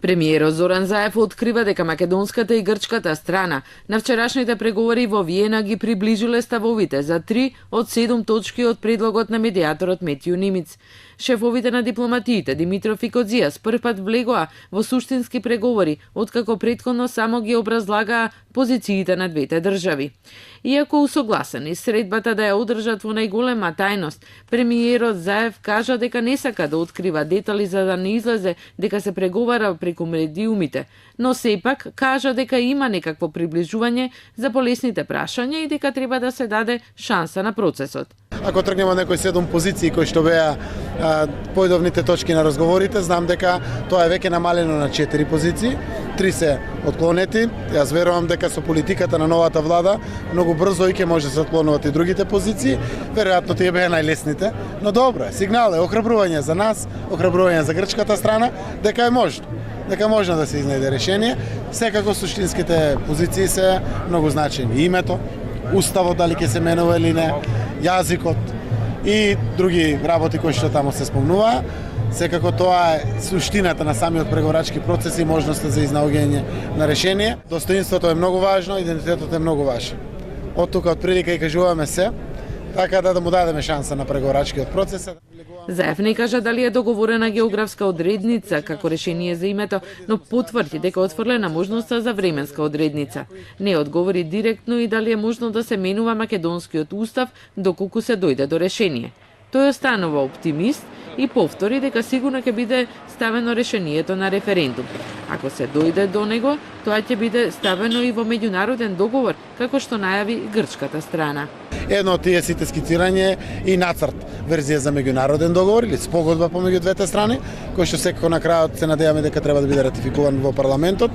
Премиерот Зоран Заев открива дека македонската и грчката страна на вчерашните преговори во Виена ги приближиле ставовите за 3 од 7 точки од предлогот на медиаторот Метју Нимиц. Шефовите на дипломатиите Димитров и Кодзијас првпат влегоа во суштински преговори, откако претходно само ги образлагаа позициите на двете држави. Иако усогласени средбата да ја одржат во најголема тајност, премиерот Заев кажа дека не сака да открива детали за да не излезе дека се преговара преку медиумите, но сепак кажа дека има некакво приближување за полесните прашања и дека треба да се даде шанса на процесот. Ако тргнеме од некои 7 позиции кои што беа поидовните точки на разговорите, знам дека тоа е веќе намалено на 4 позиции, 3 се отклонети. Јас верувам дека со политиката на новата влада многу брзо и ќе може да се отклонуваат и другите позиции. Веројатно тие беа најлесните, но добро е, сигнал е, охрабрување за нас, охрабрување за грчката страна, дека е можно. Дека можно да се изнајде решение. Секако суштинските позиции се многу значајни. Името, уставот дали ќе се менува или не, јазикот и други работи кои што таму се спомнуваа. Секако тоа е суштината на самиот преговорачки процес и можноста за изнаоѓање на решение. Достоинството е многу важно, идентитетот е многу важен. Од тука од прилика и кажуваме се, така да му дадеме шанса на преговорачкиот процес. Заев не кажа дали е договорена географска одредница како решение за името, но потврди дека отфрлена можноста за временска одредница. Не одговори директно и дали е можно да се менува македонскиот устав доколку се дојде до решение. Тој останува оптимист и повтори дека сигурно ќе биде ставено решението на референдум. Ако се дојде до него, тоа ќе биде ставено и во меѓународен договор, како што најави грчката страна. Едно од тие сите скицирање и нацрт верзија за меѓународен договор или спогодба помеѓу двете страни, кој што секако на крајот се надеваме дека треба да биде ратификуван во парламентот.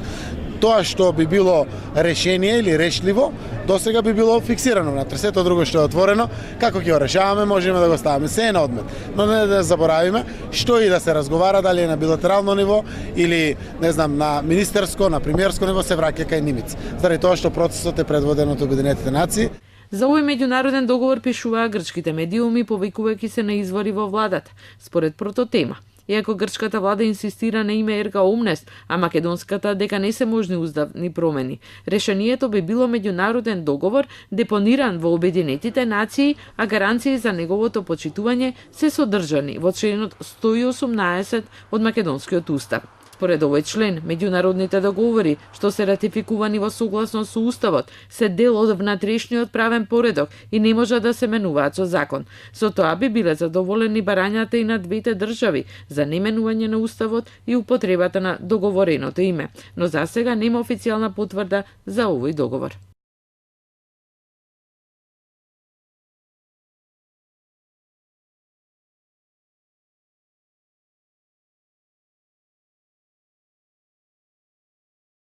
Тоа што би било решение или решливо, досега би било фиксирано внатре. Сето друго што е отворено, како ќе го решаваме, можеме да го ставаме. Се е на одмет. Но не да заборавиме што и да се разговара, дали е на билатерално ниво или, не знам, на министерско, на премиерско ниво, се враќа кај Нимиц. Заради тоа што процесот е предводен од Обединетите нации. За овој меѓународен договор пишуваа грчките медиуми, повикувајќи се на извори во владата, според Прототема. Иако грчката влада инсистира на име Ерга Омнес, а македонската дека не се можни уставни промени. Решението би било меѓународен договор депониран во Обединетите нации, а гаранции за неговото почитување се содржани во членот 118 од македонскиот устав. Според овој член, меѓународните договори што се ратификувани во согласност со уставот се дел од внатрешниот правен поредок и не може да се менуваат со закон. Со тоа би биле задоволени барањата и на двете држави за неменување на уставот и употребата на договореното име, но засега нема официјална потврда за овој договор.